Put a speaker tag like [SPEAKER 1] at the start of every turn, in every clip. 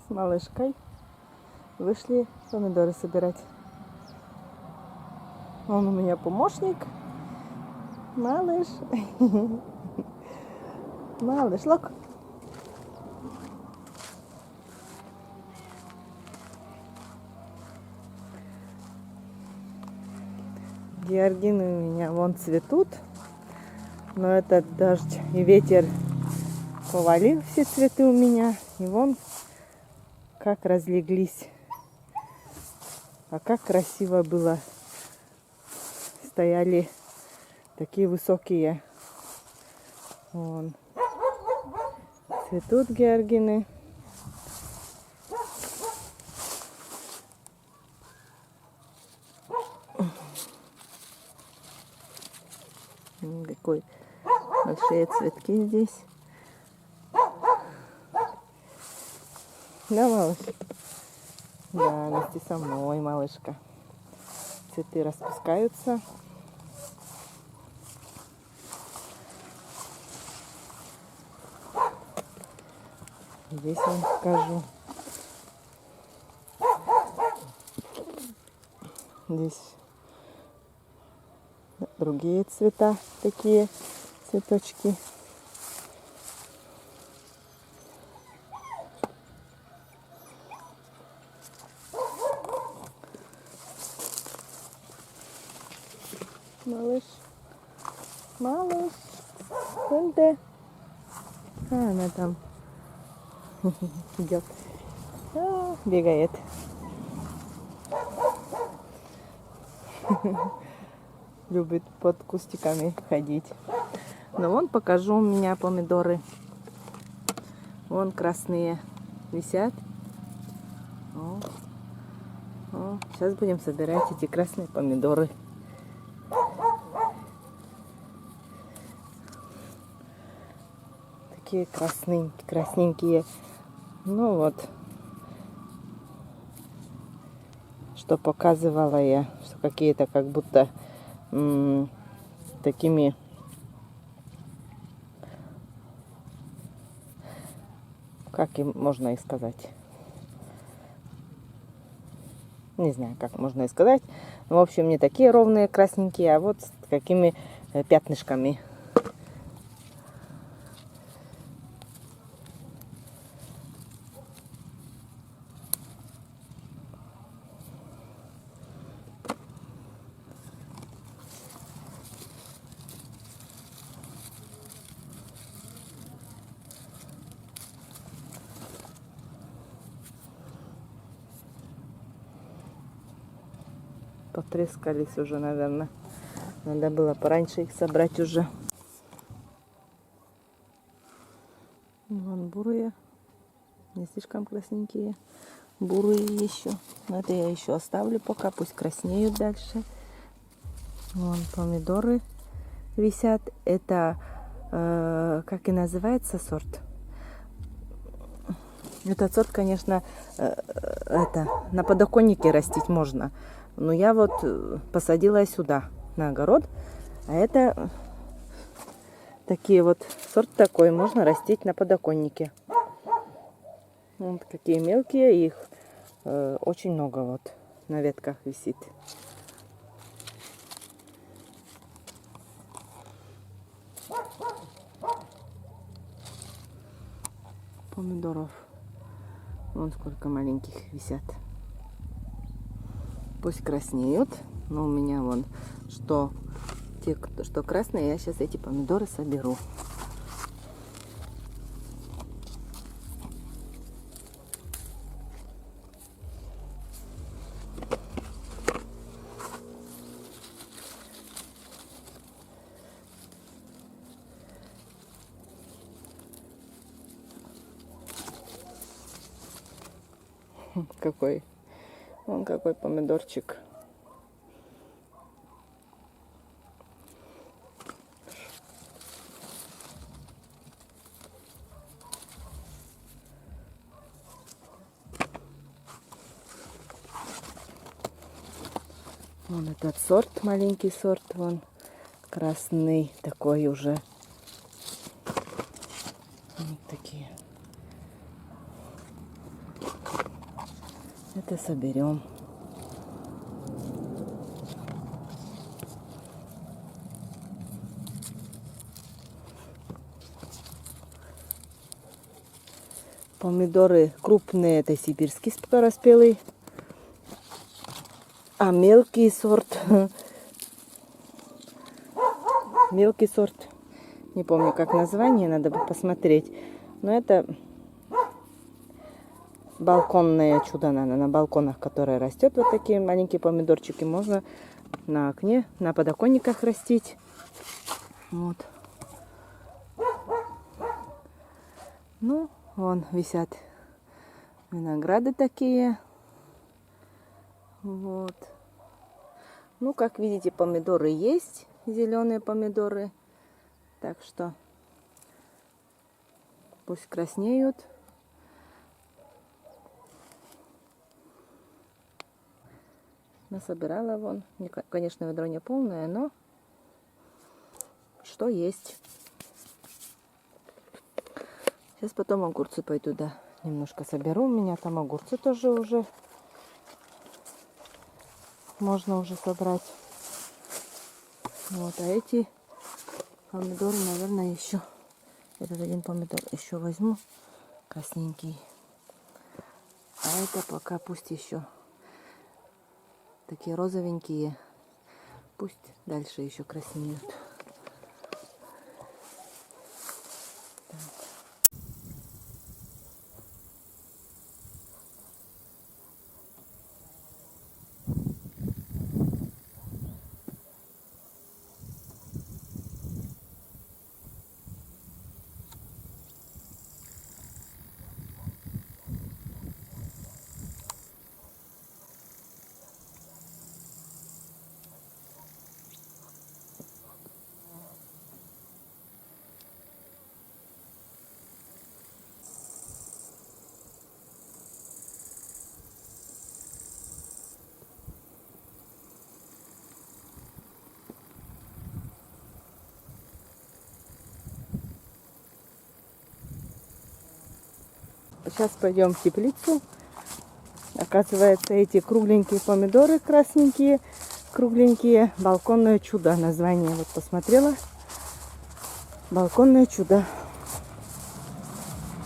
[SPEAKER 1] с малышкой вышли помидоры собирать. Он у меня помощник. Малыш. Малыш, лок. Георгины у меня вон цветут. Но этот дождь и ветер повалил все цветы у меня. И вон как разлеглись. А как красиво было. Стояли такие высокие. Вон. Цветут георгины. Какой большие цветки здесь. Да, малыш? Да, вместе со мной, малышка. Цветы распускаются. Здесь вам покажу. Здесь другие цвета, такие цветочки. Малыш, малыш, где? Она там идет, бегает. Любит под кустиками ходить. Но вон покажу, у меня помидоры. Вон красные висят. Сейчас будем собирать эти красные помидоры. Такие красненькие. Ну вот, что показывала я, что какие-то как будто такими как им можно и сказать. Не знаю, как можно и сказать. В общем, не такие ровные красненькие, а вот с какими пятнышками. Потрескались уже, наверное. Надо было пораньше их собрать уже. Вон бурые. Не слишком красненькие. Бурые еще. Но это я еще оставлю пока. Пусть краснеют дальше. Вон помидоры висят. Это, как и называется сорт. Этот сорт, конечно, на подоконнике растить можно. Но я вот посадила сюда, на огород. А это такие вот, сорт такой, можно растить на подоконнике. Вот какие мелкие, их очень много вот на ветках висит. Помидоров. Вон сколько маленьких висят. Пусть краснеют. Но у меня вон, что красные, я сейчас эти помидоры соберу. Какой? Вон какой помидорчик. Вон этот сорт, маленький сорт, вон красный такой уже. Вот такие. это соберем. Помидоры крупные, это сибирский скороспелый, а мелкий сорт, не помню как название, надо бы посмотреть, но это балконное чудо, наверное, на балконах, которое растет, вот такие маленькие помидорчики, можно на окне, на подоконниках растить. Вот. Ну, вон висят винограды такие. Вот. Ну, как видите, помидоры есть, зеленые помидоры. Так что пусть краснеют. Насобирала вон. Конечно, ведро не полное, но что есть. Сейчас потом огурцы пойду, да, немножко соберу. У меня там огурцы тоже уже можно уже собрать. Вот, а эти помидоры, наверное, еще. Этот один помидор еще возьму, красненький. А это пока пусть еще такие розовенькие. Пусть дальше еще краснеют. Сейчас пойдем в теплицу. Оказывается, эти кругленькие помидоры, красненькие, кругленькие, балконное чудо название. Вот посмотрела. Балконное чудо.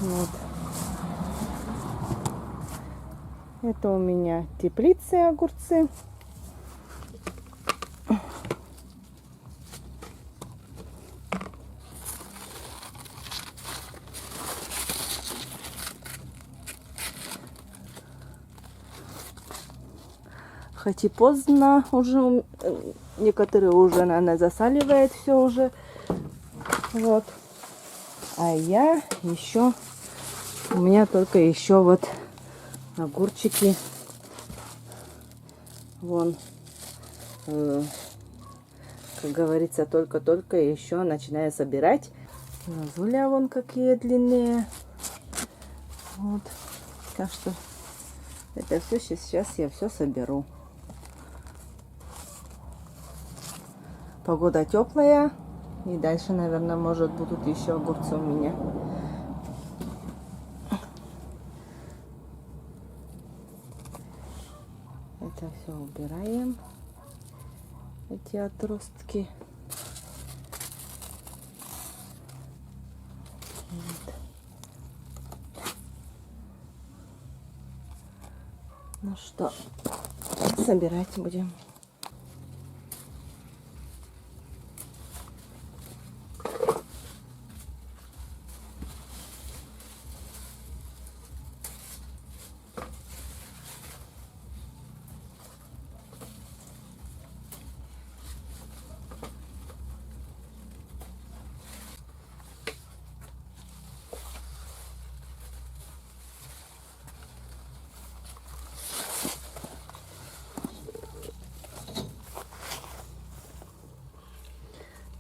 [SPEAKER 1] Вот. Это у меня теплицы, огурцы. Хоть и поздно уже, некоторые уже, наверное, засаливают все уже. Вот. А я еще, у меня только еще вот огурчики. Вон, как говорится, только-только еще начинаю собирать. Зуля вон какие длинные. Вот. Так что это все сейчас я все соберу. Погода теплая. И дальше, наверное, может будут еще огурцы у меня. Это все убираем. Эти отростки. Вот. Ну что, собирать будем.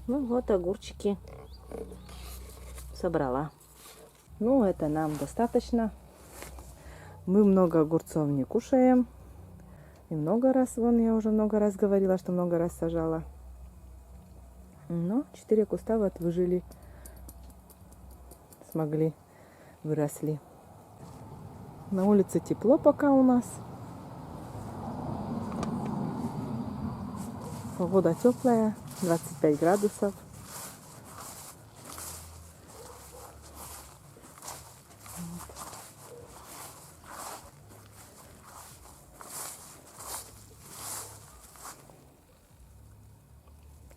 [SPEAKER 1] Ну вот, огурчики собрала. Ну, это нам достаточно. Мы много огурцов не кушаем. И много раз, вон я уже много раз говорила, что много раз сажала. Но 4 куста вот выжили. Смогли, выросли. На улице тепло пока у нас. Погода теплая, 25 градусов.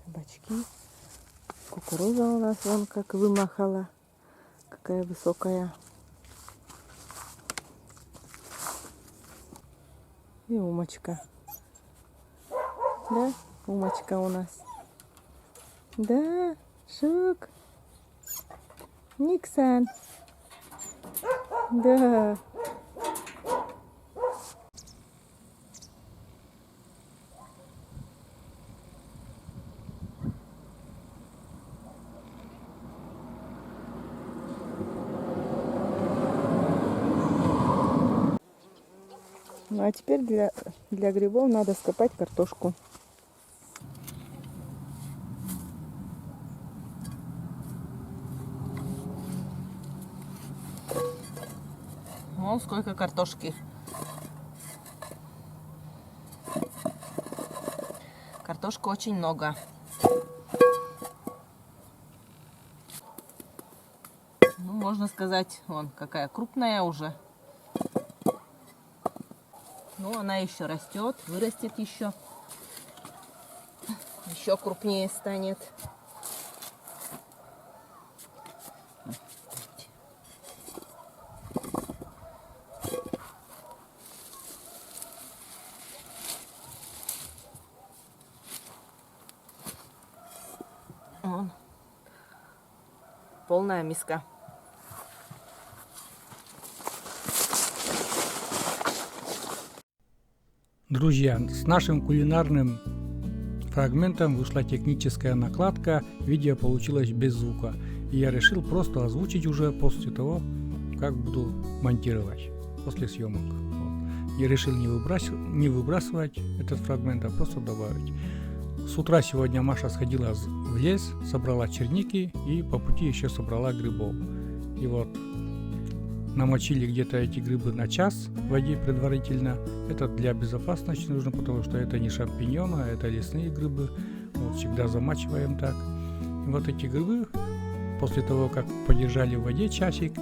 [SPEAKER 1] Кабачки. Кукуруза у нас вон как вымахала. Какая высокая. И умочка. Да, умочка у нас. Да, Шук. Никсан. Да. Ну а теперь для грибов надо скопать картошку. Вон сколько картошки. Картошки очень много. Ну, можно сказать, вон какая крупная уже. Ну, она еще растет, вырастет еще. Еще крупнее станет. Вон. Полная миска.
[SPEAKER 2] Друзья, с нашим кулинарным фрагментом вышла техническая накладка, видео получилось без звука. И я решил просто озвучить уже после того, как буду монтировать, после съемок. Вот. Я решил не выбрасывать этот фрагмент, а просто добавить. С утра сегодня Маша сходила в лес, собрала черники и по пути еще собрала грибов. И вот намочили где-то эти грибы на час в воде предварительно. Это для безопасности нужно, потому что это не шампиньоны, а это лесные грибы. Вот всегда замачиваем так. И вот эти грибы, после того, как подержали в воде часик,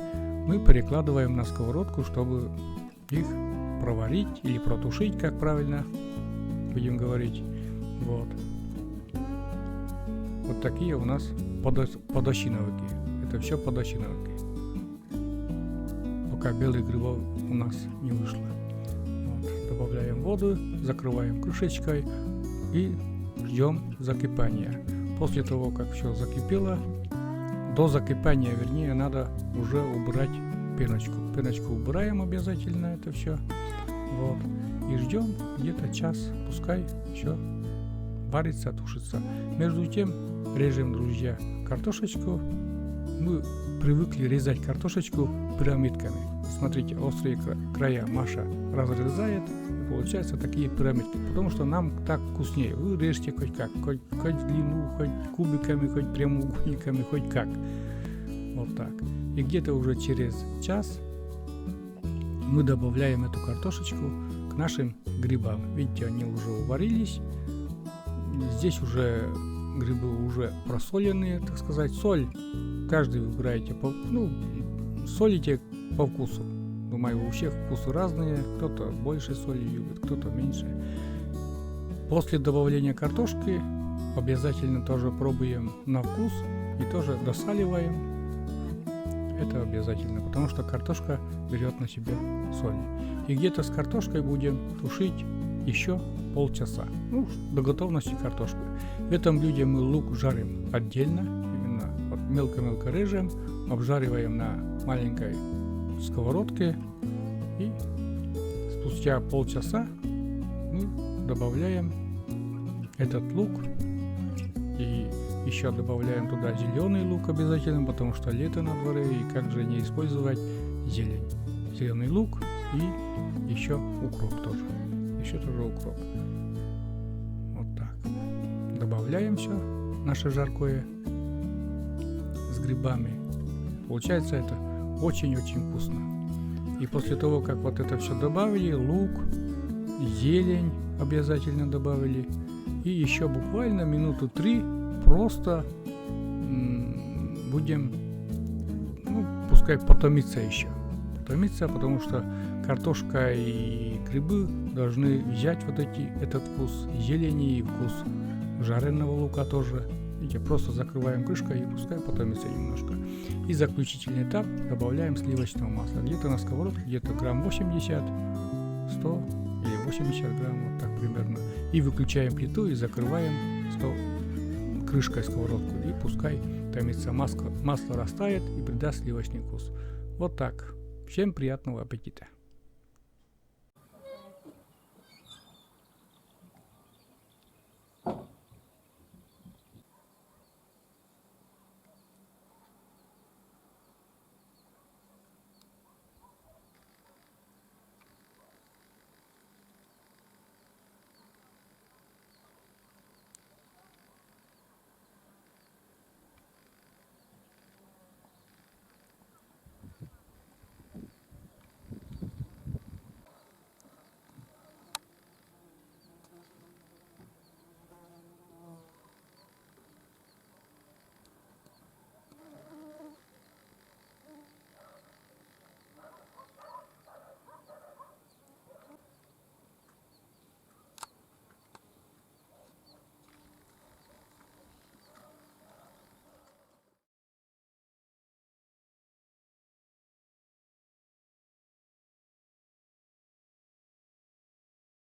[SPEAKER 2] мы перекладываем на сковородку, чтобы их проварить или протушить, как правильно будем говорить. Вот. Вот такие у нас подощиновики. Это все подощиновики. Пока белых грибов у нас не вышло. Вот. Добавляем воду, закрываем крышечкой и ждем закипания. После того, как все закипело, до закипания, вернее, надо уже убрать пеночку. Пеночку убираем обязательно, это все. Вот. И ждем где-то час, пускай все варится, тушится. Между тем режем, друзья, картошечку. Мы привыкли резать картошечку пирамидками. Смотрите, острые края Маша разрезает, и получаются такие пирамидки, потому что нам так вкуснее. Вы режьте хоть как, хоть в длину, хоть кубиками, хоть прямоугольниками, хоть как. Вот так. И где-то уже через час мы добавляем эту картошечку к нашим грибам. Видите, они уже уварились. Здесь уже грибы уже просоленные, так сказать. Соль каждый выбираете, солите по вкусу. Думаю, у всех вкусы разные. Кто-то больше соли любит, кто-то меньше. После добавления картошки обязательно тоже пробуем на вкус и тоже досаливаем. Это обязательно, потому что картошка берет на себя соль. И где-то с картошкой будем тушить еще полчаса. До готовности картошки. В этом блюде мы лук жарим отдельно. Именно вот мелко-мелко режем, обжариваем на маленькой сковородке. И спустя полчаса мы добавляем этот лук. И еще добавляем туда зеленый лук обязательно, потому что лето на дворе, и как же не использовать зелень. Зеленый лук и еще укроп тоже. Еще тоже укроп. Вот так. Добавляем все наше жаркое с грибами. Получается это очень-очень вкусно. И после того, как вот это все добавили, лук, зелень обязательно добавили, И еще буквально минуту 3 просто будем, ну, пускай потомиться еще. Потомиться, потому что картошка и грибы должны взять вот этот вкус зелени и вкус жареного лука тоже. Видите, просто закрываем крышкой и пускай потомится немножко. И заключительный этап добавляем сливочного масла. Где-то на сковородке, где-то грамм 80, 100 или 80 грамм, вот так примерно. И выключаем плиту и закрываем крышкой сковородку. И пускай томится, масло растает и придаст сливочный вкус. Вот так. Всем приятного аппетита!